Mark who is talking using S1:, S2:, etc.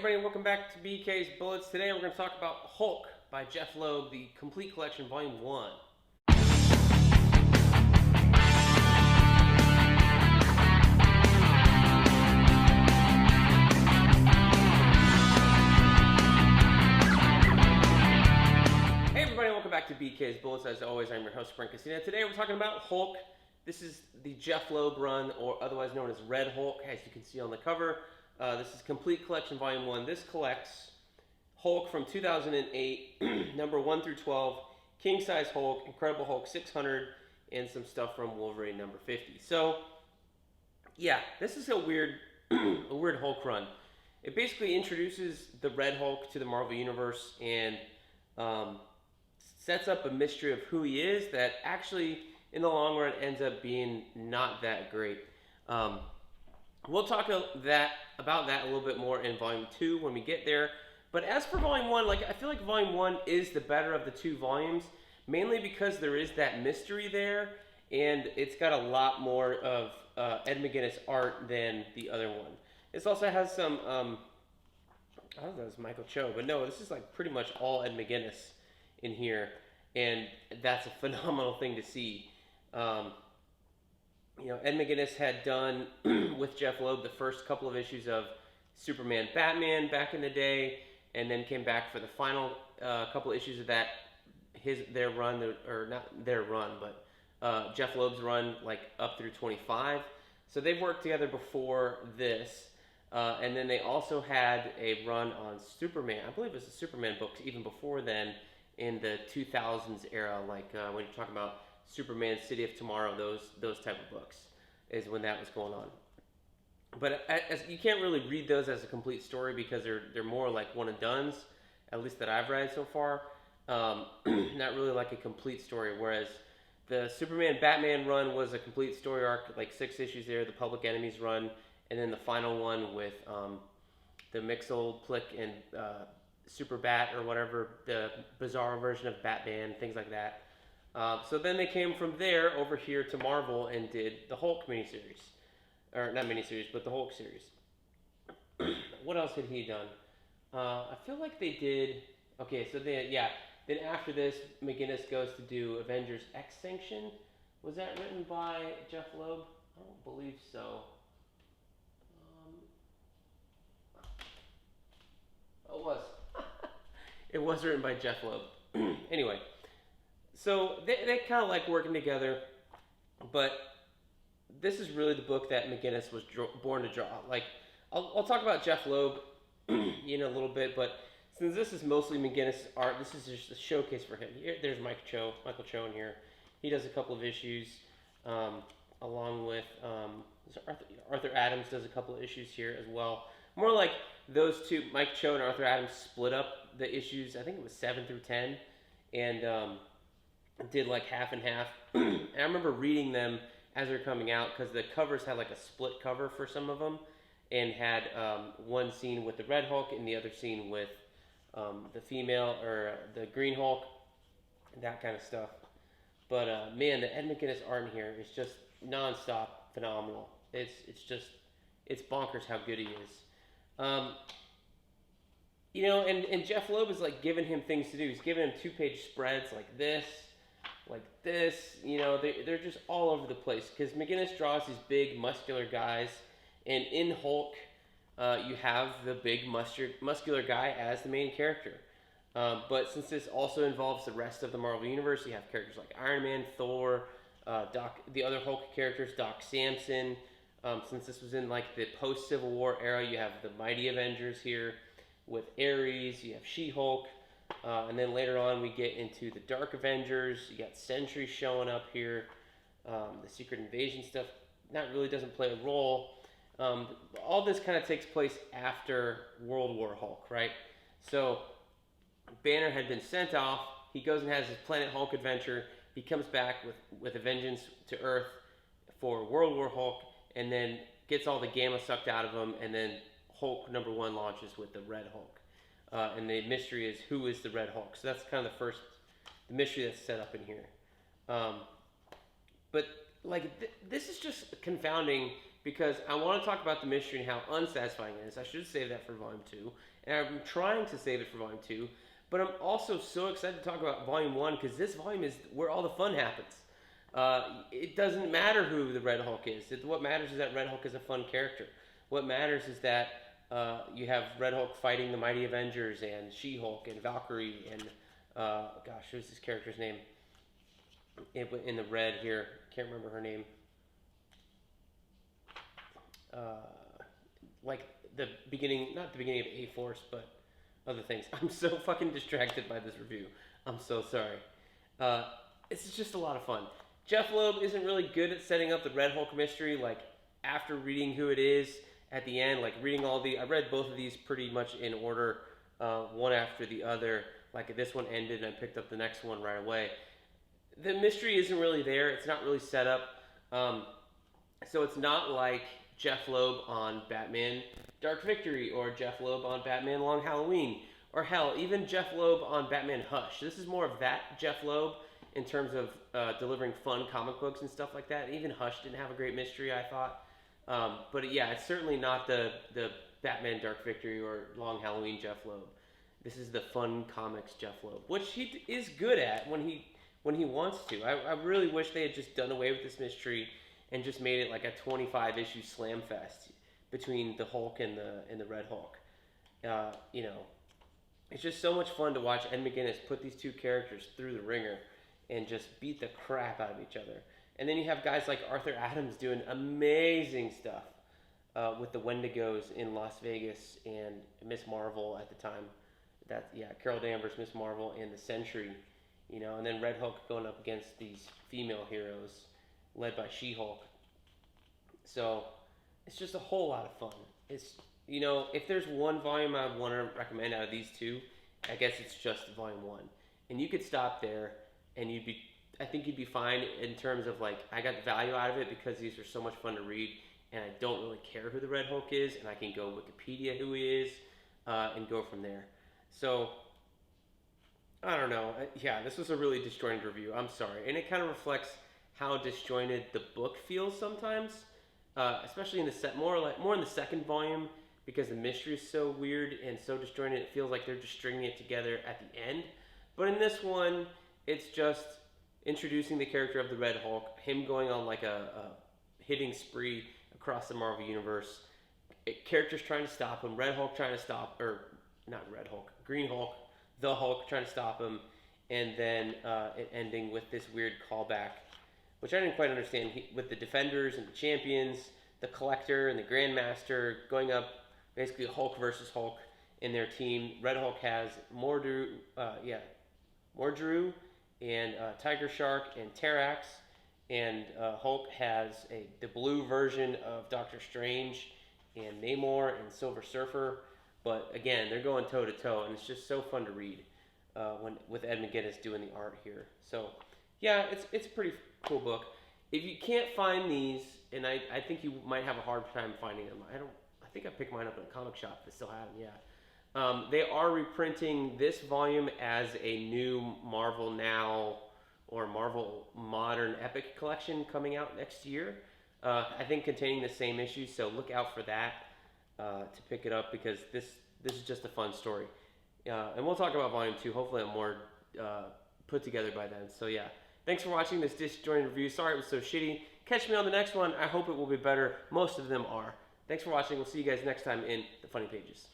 S1: everybody, and welcome back to BK's Bullets. Today we're going to talk about Hulk by Jeph Loeb, the complete collection, Volume 1. Hey everybody, and welcome back to BK's Bullets. As always, I'm your host, Brent. Today we're talking about Hulk. This is the Jeph Loeb run, or otherwise known as Red Hulk, as you can see on the cover. This is Complete Collection Volume 1. This collects Hulk from 2008, number 1 through 12, King Size Hulk, Incredible Hulk 600, and some stuff from Wolverine number 50. So, yeah, this is a weird Hulk run. It basically introduces the Red Hulk to the Marvel Universe and sets up a mystery of who he is that actually, in the long run, ends up being not that great. We'll talk about that a little bit more in Volume 2 when we get there. But as for Volume 1, I feel like Volume 1 is the better of the two volumes, mainly because there is that mystery there, and it's got a lot more of Ed McGuinness art than the other one. This also has some, I don't know if it was Michael Cho, but no, this is like pretty much all Ed McGuinness in here, and that's a phenomenal thing to see. Ed McGuinness had done with Jeph Loeb the first couple of issues of Superman Batman back in the day, and then came back for the final couple of issues of that, their run, or not their run, but Jeph Loeb's run, like up through 25. So they've worked together before this, and then they also had a run on Superman. I believe it was the Superman books even before then, in the 2000s era, when you're talking about Superman, City of Tomorrow, those type of books is when that was going on. But as you can't really read those as a complete story because they're more like one and dones, at least that I've read so far. Not really like a complete story. Whereas the Superman Batman run was a complete story arc, like 6 issues there. The Public Enemies run, and then the final one with the Mxyzptlk and Super Bat or whatever, the bizarre version of Batman, things like that. So then they came from there over here to Marvel and did the Hulk miniseries. Or not miniseries, but the Hulk series. What else had he done? I feel like they did... Okay, so then after this, McGuinness goes to do Avengers Extinction. Was that written by Jeph Loeb? I don't believe so. It was. It was written by Jeph Loeb. Anyway. So they kind of like working together, but this is really the book that McGuinness was born to draw. I'll talk about Jeph Loeb in a little bit, but since this is mostly McGuinness art, this is just a showcase for him. There's Michael Cho in here. He does a couple of issues, along with Arthur Adams does a couple of issues here as well. More like those two, Mike Cho and Arthur Adams, split up the issues. I think it was 7 through 10, and did like half and half. And I remember reading them as they're coming out because the covers had like a split cover for some of them, and had one scene with the Red Hulk and the other scene with the female or the Green Hulk, that kind of stuff. But man, the Ed McGuinness art in here is just nonstop phenomenal. It's bonkers how good he is. And Jeph Loeb is like giving him things to do. He's giving him 2-page spreads like this. They're just all over the place because McGuinness draws these big muscular guys, and in Hulk you have the big muscular guy as the main character. But since this also involves the rest of the Marvel Universe, you have characters like Iron Man, Thor, the other Hulk characters, Doc Samson. Since this was in like the post-Civil War era, you have the Mighty Avengers here with Ares, you have She-Hulk. And then later on we get into the Dark Avengers. You got Sentry showing up here. The Secret Invasion stuff doesn't play a role. All this kind of takes place after World War Hulk, right? So Banner had been sent off. He goes and has his Planet Hulk adventure. He comes back with a vengeance to Earth for World War Hulk, and then gets all the gamma sucked out of him, and then Hulk number 1 launches with the Red Hulk. And the mystery is, who is the Red Hulk? So that's kind of the mystery that's set up in here. But this is just confounding because I want to talk about the mystery and how unsatisfying it is. I should save that for Volume 2, and I'm trying to save it for Volume 2, but I'm also so excited to talk about Volume 1 because this volume is where all the fun happens. It doesn't matter who the Red Hulk is. What matters is that Red Hulk is a fun character. What matters is that you have Red Hulk fighting the Mighty Avengers and She-Hulk and Valkyrie and, gosh, who's this character's name? In the red here. Can't remember her name. Like the beginning, not the beginning of A-Force, but other things. I'm so fucking distracted by this review. I'm so sorry. It's just a lot of fun. Jeph Loeb isn't really good at setting up the Red Hulk mystery. Like, after reading who it is at the end, like reading I read both of these pretty much in order, one after the other. Like, this one ended and I picked up the next one right away. The mystery isn't really there. It's not really set up. So it's not like Jeph Loeb on Batman Dark Victory or Jeph Loeb on Batman Long Halloween, or hell, even Jeph Loeb on Batman Hush. This is more of that Jeph Loeb in terms of delivering fun comic books and stuff like that. Even Hush didn't have a great mystery, I thought. But yeah, it's certainly not the Batman Dark Victory or Long Halloween Jeph Loeb. This is the fun comics Jeph Loeb, which he is good at when he wants to. I really wish they had just done away with this mystery and just made it like a 25-issue slam fest between the Hulk and the Red Hulk. You know, it's just so much fun to watch Ed McGuinness put these two characters through the ringer and just beat the crap out of each other. And then you have guys like Arthur Adams doing amazing stuff with the Wendigos in Las Vegas and Miss Marvel at the time. Carol Danvers, Miss Marvel, and the Sentry. You know, and then Red Hulk going up against these female heroes led by She-Hulk. So it's just a whole lot of fun. It's, you know, if there's one volume I want to recommend out of these two, I guess it's just Volume 1. And you could stop there and I think you'd be fine in terms of like, I got value out of it because these are so much fun to read and I don't really care who the Red Hulk is and I can go Wikipedia who he is and go from there. So, I don't know. Yeah, this was a really disjointed review. I'm sorry. And it kind of reflects how disjointed the book feels sometimes, especially in more in the second volume because the mystery is so weird and so disjointed. It feels like they're just stringing it together at the end. But in this one, it's just introducing the character of the Red Hulk, him going on like a hitting spree across the Marvel Universe, characters trying to stop him, Red Hulk trying to stop, or not Red Hulk, Green Hulk, the Hulk trying to stop him, and then it ending with this weird callback, which I didn't quite understand, with the Defenders and the Champions, the Collector and the Grandmaster going up, basically Hulk versus Hulk in their team. Red Hulk has Mordru and Tiger Shark and Terrax, and Hulk has the blue version of Doctor Strange and Namor and Silver Surfer. But again, they're going toe to toe, and it's just so fun to read with Ed McGuinness doing the art here. So yeah, it's a pretty cool book. If you can't find these, and I think you might have a hard time finding them. I think I picked mine up in a comic shop. They still have them. Yeah. They are reprinting this volume as a new Marvel Now or Marvel Modern Epic collection coming out next year. I think containing the same issues, so look out for that to pick it up because this is just a fun story. And we'll talk about Volume 2. Hopefully I'm more put together by then. So yeah, thanks for watching this disjointed review. Sorry it was so shitty. Catch me on the next one. I hope it will be better. Most of them are. Thanks for watching. We'll see you guys next time in the Funny Pages.